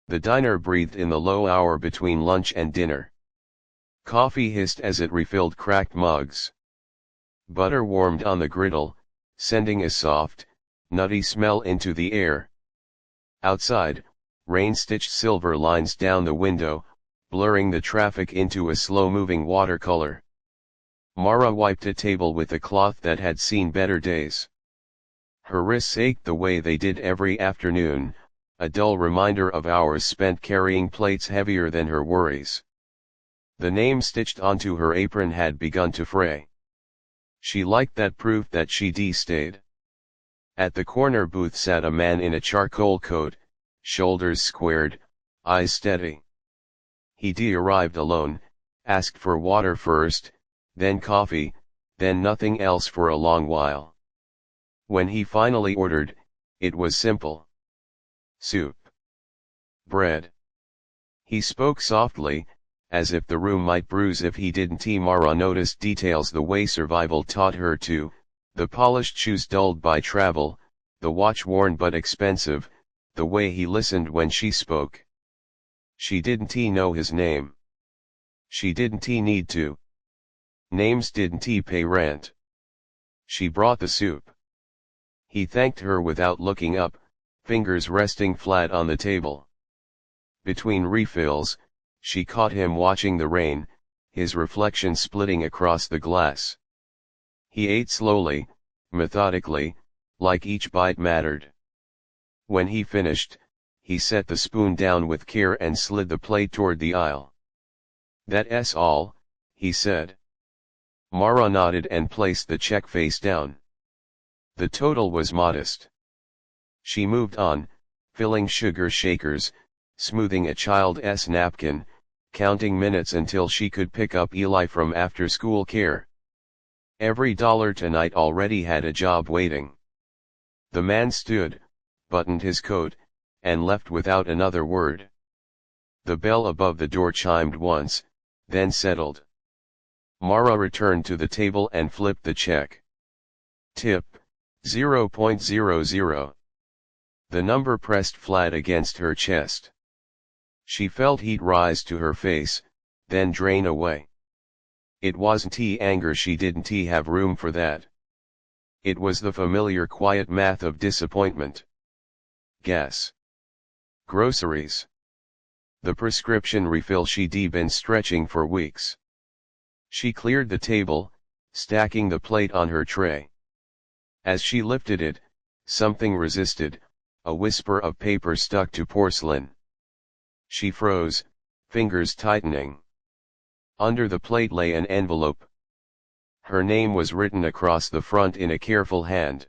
The diner breathed in the low hour between lunch and dinner. Coffee hissed as it refilled cracked mugs. Butter warmed on the griddle, sending a soft, nutty smell into the air. Outside, rain stitched silver lines down the window, blurring the traffic into a slow-moving watercolor. Mara wiped a table with a cloth that had seen better days. Her wrists ached the way they did every afternoon, a dull reminder of hours spent carrying plates heavier than her worries. The name stitched onto her apron had begun to fray. She liked that proof that she'd stayed. At the corner booth sat a man in a charcoal coat, shoulders squared, eyes steady. He'd arrived alone, asked for water first, then coffee, then nothing else for a long while. When he finally ordered, it was simple. Soup. Bread. He spoke softly, as if the room might bruise if he didn't. Mara noticed details the way survival taught her to, the polished shoes dulled by travel, the watch worn but expensive, the way he listened when she spoke. She didn't know his name. She didn't need to. Names didn't pay rent. She brought the soup. He thanked her without looking up, fingers resting flat on the table. Between refills, she caught him watching the rain, his reflection splitting across the glass. He ate slowly, methodically, like each bite mattered. When he finished, he set the spoon down with care and slid the plate toward the aisle. "That's all," he said. Mara nodded and placed the check face down. The total was modest. She moved on, filling sugar shakers, smoothing a child's napkin, counting minutes until she could pick up Eli from after-school care. Every dollar tonight already had a job waiting. The man stood, buttoned his coat, and left without another word. The bell above the door chimed once, then settled. Mara returned to the table and flipped the check. Tip, 0.00. The number pressed flat against her chest. She felt heat rise to her face, then drain away. It wasn't anger, she didn't have room for that. It was the familiar quiet math of disappointment. Gas. Groceries. The prescription refill she'd been stretching for weeks. She cleared the table, stacking the plate on her tray. As she lifted it, something resisted, a whisper of paper stuck to porcelain. She froze, fingers tightening. Under the plate lay an envelope. Her name was written across the front in a careful hand.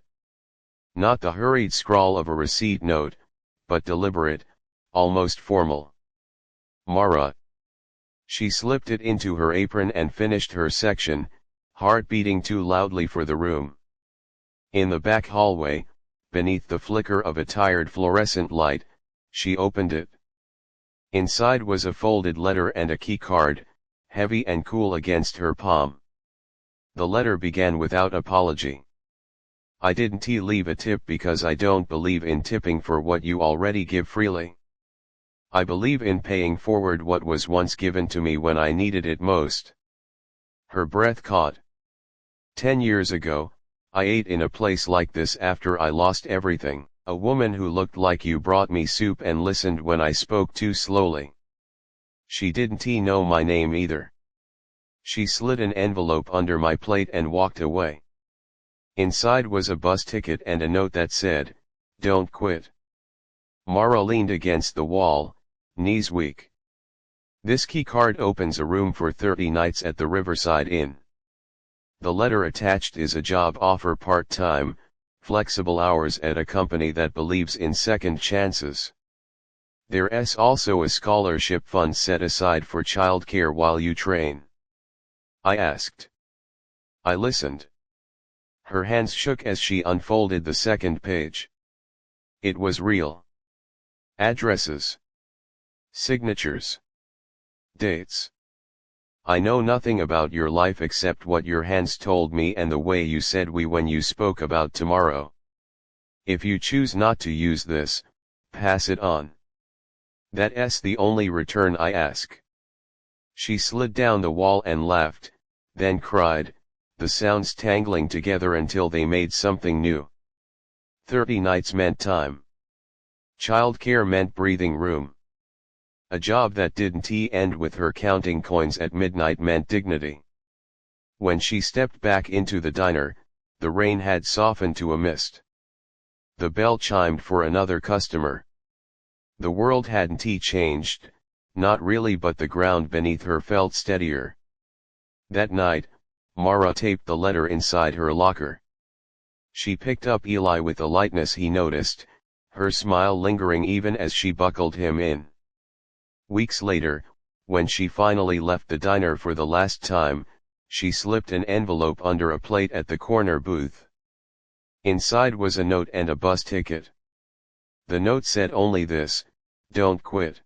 Not the hurried scrawl of a receipt note, but deliberate, almost formal. Mara. She slipped it into her apron and finished her section, heart beating too loudly for the room. In the back hallway, beneath the flicker of a tired fluorescent light, she opened it. Inside was a folded letter and a key card, heavy and cool against her palm. The letter began without apology. "I didn't leave a tip because I don't believe in tipping for what you already give freely. I believe in paying forward what was once given to me when I needed it most." Her breath caught. 10 years ago, I ate in a place like this after I lost everything. A woman who looked like you brought me soup and listened when I spoke too slowly. She didn't know my name either. She slid an envelope under my plate and walked away. Inside was a bus ticket and a note that said, "Don't quit." Mara leaned against the wall, knees weak. "This key card opens a room for 30 nights at the Riverside Inn. The letter attached is a job offer, part-time, flexible hours at a company that believes in second chances. There's also a scholarship fund set aside for childcare while you train." I asked. I listened. Her hands shook as she unfolded the second page. It was real. Addresses. Signatures. Dates. "I know nothing about your life except what your hands told me and the way you said we when you spoke about tomorrow. If you choose not to use this, pass it on. That's the only return I ask. She slid down the wall and laughed, then cried, the sounds tangling together until they made something new. 30 nights meant time. Childcare meant breathing room. A job that didn't end with her counting coins at midnight meant dignity. When she stepped back into the diner, the rain had softened to a mist. The bell chimed for another customer. The world hadn't changed, not really, but the ground beneath her felt steadier. That night, Mara taped the letter inside her locker. She picked up Eli with a lightness he noticed, her smile lingering even as she buckled him in. Weeks later, when she finally left the diner for the last time, she slipped an envelope under a plate at the corner booth. Inside was a note and a bus ticket. The note said only this: don't quit.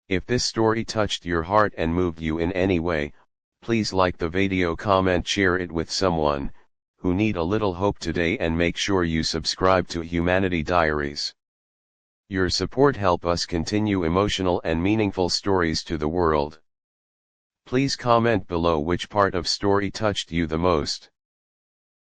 If this story touched your heart and moved you in any way, please like the video, comment, share it with someone who need a little hope today, and make sure you subscribe to Humanity Diaries. Your support help us continue emotional and meaningful stories to the world. Please comment below which part of story touched you the most.